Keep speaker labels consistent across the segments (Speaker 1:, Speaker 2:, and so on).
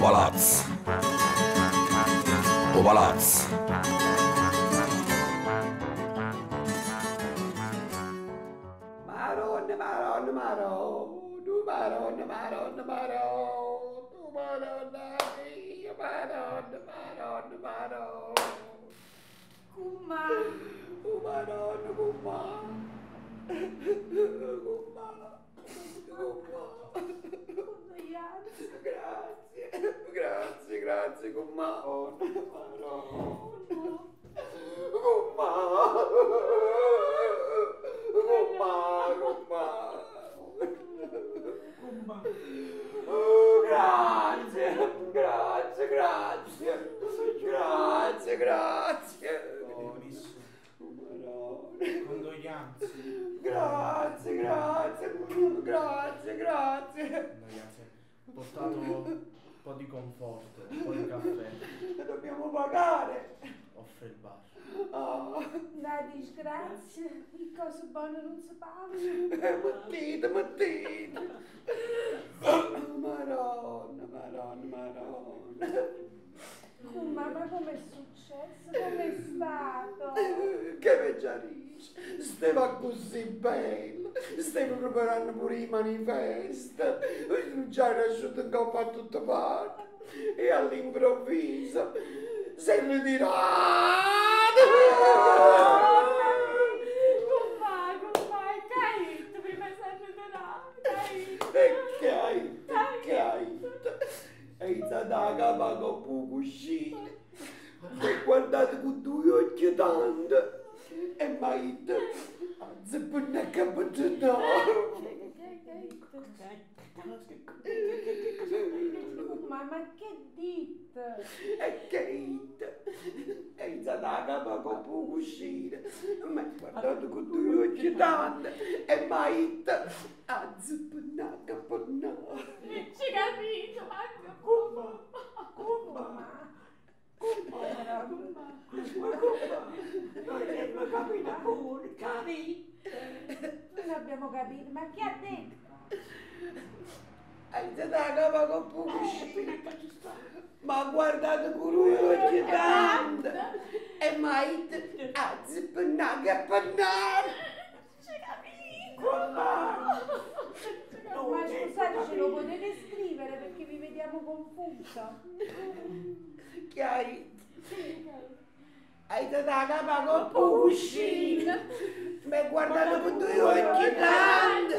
Speaker 1: palazzo. O palazzo.
Speaker 2: Maronna, Maronna, Maronna, Maronna, Maronna, Maronna, Maronna, mia, Maronna, Maronna, Maronna.
Speaker 3: Cumma.
Speaker 2: Oh, Maronna, cumma. Cumma. Cumma.
Speaker 3: Condoglianze.
Speaker 2: Grazie, cumma. Maronna. Grazie.
Speaker 4: Buonissimo. Condoglianze.
Speaker 2: Grazie.
Speaker 4: Condoglianze. Ho portato un po' di conforto, un po' di caffè.
Speaker 2: Dobbiamo pagare.
Speaker 4: Offre il bar.
Speaker 2: Oh.
Speaker 3: La disgrazia, le cose buone non si parlano.
Speaker 2: Mettete. Maronna.
Speaker 3: Cumma, ma com'è successo? Com'è stato?
Speaker 2: Che veggiarisce, stava così bello, stiamo preparando pure i manifesti, già era asciutto in coppa a tutte parti, e all'improvviso si è ritirato.
Speaker 3: Cumma, è caito, prima sempre tenato, caito.
Speaker 2: Che hai? E iniziato a capa con poco uscire, e guardate con due occhi tanto, e mi ha detto, non capito.
Speaker 3: Ma che dite?
Speaker 2: E che dite? E iniziato a capa con poco uscire, mi ha guardato con due occhi tanto, e mi ha detto, non capito.
Speaker 3: Non ci capito, ma
Speaker 2: Noi abbiamo capito pure, capito?
Speaker 3: non abbiamo capito, ma chi ha detto?
Speaker 2: Hai dato la capa con poco uscire, ma guardate con lui oggi tanto, e mi ha detto, pennaga.
Speaker 3: Ci capito!
Speaker 2: Ma
Speaker 3: Ma scusate, ce lo potete scrivere perché vi vediamo confusa.
Speaker 2: che hai? Hai dato la capa con poco uscire, mi hai guardato con due occhi tanto,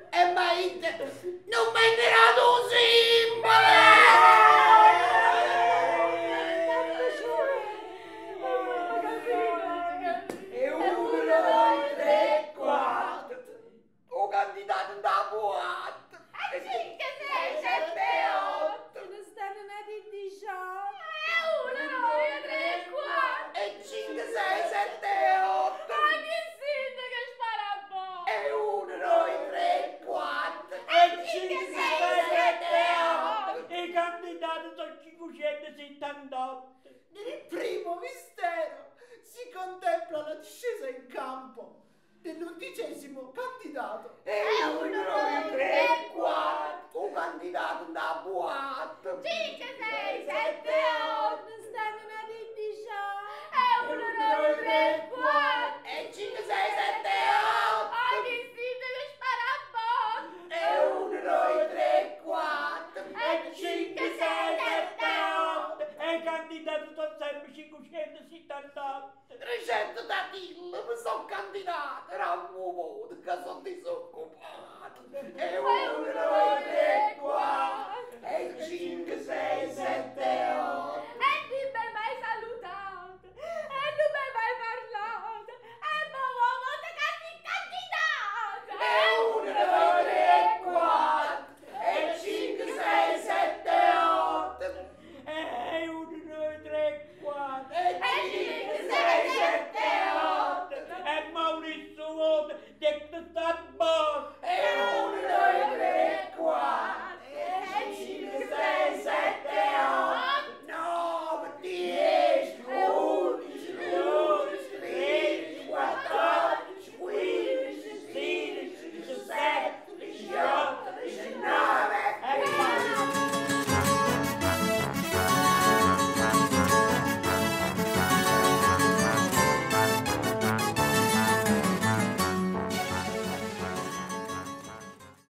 Speaker 2: e mi hai detto, non mi hai tirato un E 1, 2, 3, 4. O candidato da boato. E 5, 6, 7, 8.
Speaker 3: Ce ne stanno nati 18.
Speaker 2: 1, 2, 3, 4. E 5, 6, 7, 8.
Speaker 3: Ma che sente che spara a po'?
Speaker 2: E 1, 2, 3, 4. E 5, 6, 7, 8.
Speaker 4: I candidati sono 578.
Speaker 5: Nel primo mistero si contempla la discesa in campo dell'11° candidato.
Speaker 2: E 1, 2, 3, 4. O candidato da boato.
Speaker 3: 5, 6, 7, 8. Ne stanno nati 18. 1, 2, 3, 4.
Speaker 2: E 5, 6, 7, 8.
Speaker 3: Ma che sente che spara a po'?
Speaker 2: E 1, 2, 3, 4.
Speaker 4: E 5, 6, 7, 8. E i candidati sono sempre 578.
Speaker 2: 300 da kill, mi sono candidato, era un voto che sono disoccupato. E 1, 2, 3, 4. E 5, 6, 7, 8.